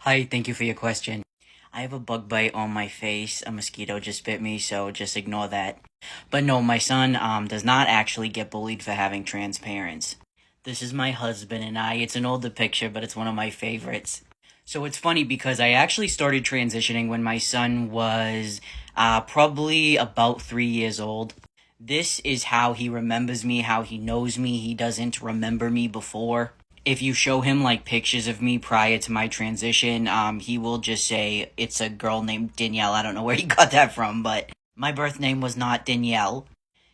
Hi, thank you for your question. I have a bug bite on my face. A mosquito just bit me, so just ignore that. But no, my son does not actually get bullied for having trans parents. This is my husband and I. It's an older picture, but it's one of my favorites. So it's funny because I actually started transitioning when my son was probably about 3 years old. This is how he remembers me, how he knows me. He doesn't remember me before. If you show him like pictures of me prior to my transition, he will just say it's a girl named Danielle. I don't know where he got that from, but my birth name was not Danielle.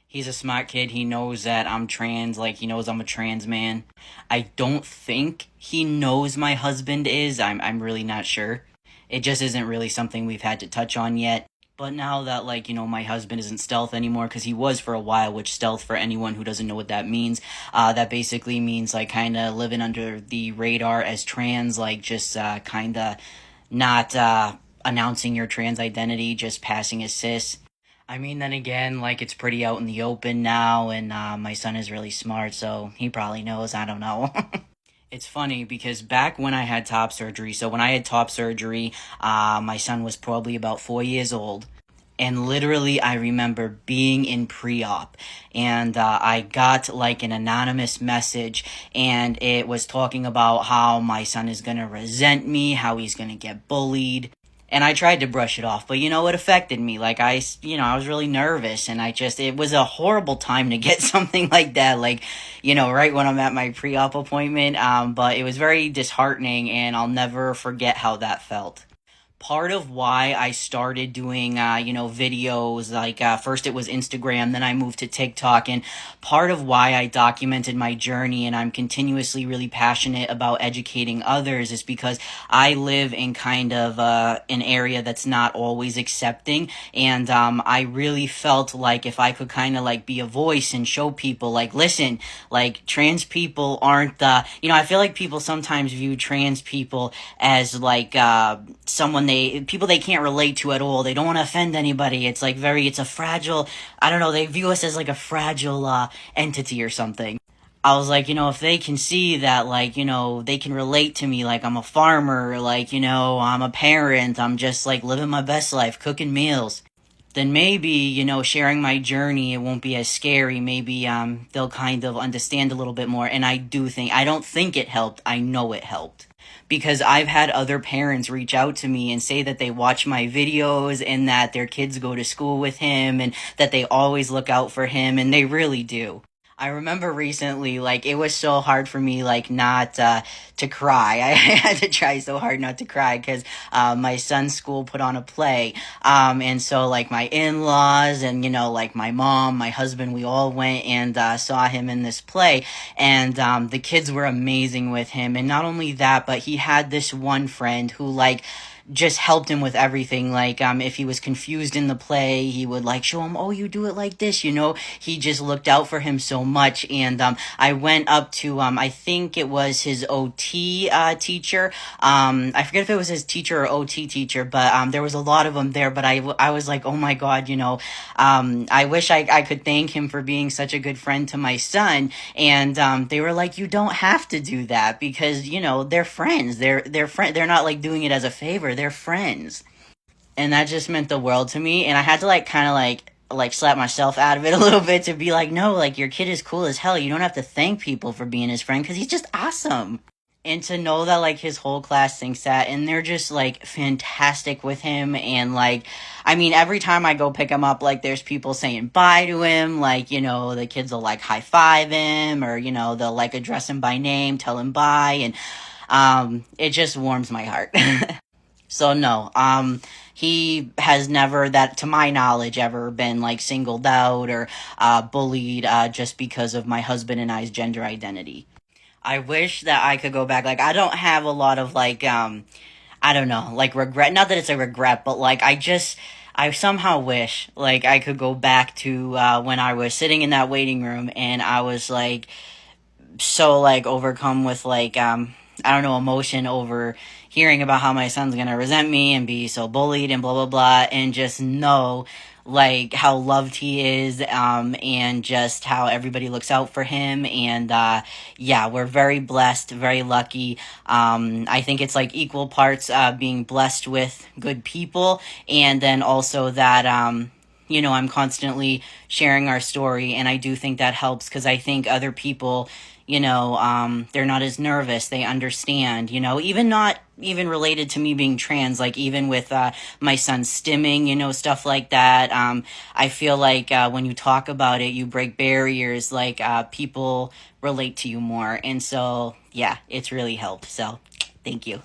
He's a smart kid. He knows that I'm trans, like he knows I'm a trans man. I don't think he knows my husband is. I'm really not sure. It just isn't really something we've had to touch on yet. But now that, like, my husband isn't stealth anymore, because he was for a while, which stealth, for anyone who doesn't know what that means, that basically means, like, kind of living under the radar as trans, like, just kind of not announcing your trans identity, just passing as cis. I mean, then again, like, it's pretty out in the open now, and my son is really smart, so he probably knows, I don't know. It's funny because back when I had top surgery, so when I had top surgery, my son was probably about 4 years old. And literally, I remember being in pre op, and I got like an anonymous message, and it was talking about how my son is gonna resent me, how he's gonna get bullied. And I tried to brush it off, but it affected me. Like, I was really nervous, and it was a horrible time to get something like that, like, right when I'm at my pre op appointment. But it was very disheartening, and I'll never forget how that felt. Part of why I started doing, videos, like, first it was Instagram, then I moved to TikTok, and part of why I documented my journey and I'm continuously really passionate about educating others is because I live in kind of, an area that's not always accepting, and, I really felt like if I could kind of, like, be a voice and show people, like, listen, like, trans people aren't, I feel like people sometimes view trans people as, like, someone people they can't relate to at all. They don't want to offend anybody. It's like it's a fragile, I don't know, they view us as like a fragile entity or something. I was like, if they can see that, like, they can relate to me, like I'm a farmer, like, I'm a parent, I'm just like living my best life, cooking meals, then maybe, sharing my journey, it won't be as scary. Maybe they'll kind of understand a little bit more. And I don't think it helped. I know it helped. Because I've had other parents reach out to me and say that they watch my videos and that their kids go to school with him and that they always look out for him, and they really do. I remember recently, like, it was so hard for me, like, not to cry. I had to try so hard not to cry because my son's school put on a play. And so, like, my in laws and, like, my mom, my husband, we all went and saw him in this play. And the kids were amazing with him. And not only that, but he had this one friend who, like, just helped him with everything. Like, if he was confused in the play, he would like show him, oh, you do it like this, He just looked out for him so much. And I went up to, I think it was his OT teacher. I forget if it was his teacher or OT teacher, but there was a lot of them there. But I was like, oh my God, I wish I could thank him for being such a good friend to my son. And they were like, you don't have to do that because, they're friends. They're not like doing it as a favor. They're friends. And that just meant the world to me. And I had to like kind of like slap myself out of it a little bit to be like, no, like your kid is cool as hell. You don't have to thank people for being his friend because he's just awesome. And to know that like his whole class thinks that, and they're just like fantastic with him. And like, I mean, every time I go pick him up, like there's people saying bye to him, like, the kids will like high five him, or they'll like address him by name, tell him bye, and it just warms my heart. So no, he has never, that to my knowledge, ever been like singled out or bullied just because of my husband and I's gender identity. I wish that I could go back. Like, I don't have a lot of like I don't know, like regret. Not that it's a regret, but like I somehow wish like I could go back to when I was sitting in that waiting room and I was like so like overcome with like I don't know, emotion over hearing about how my son's gonna resent me and be so bullied and blah blah blah, and just know like how loved he is, and just how everybody looks out for him. And yeah, we're very blessed, very lucky. I think it's like equal parts being blessed with good people, and then also that I'm constantly sharing our story, and I do think that helps because I think other people, they're not as nervous. They understand, even not even related to me being trans, like even with my son stimming, stuff like that. I feel like when you talk about it, you break barriers, like people relate to you more. And so, yeah, it's really helped. So, thank you.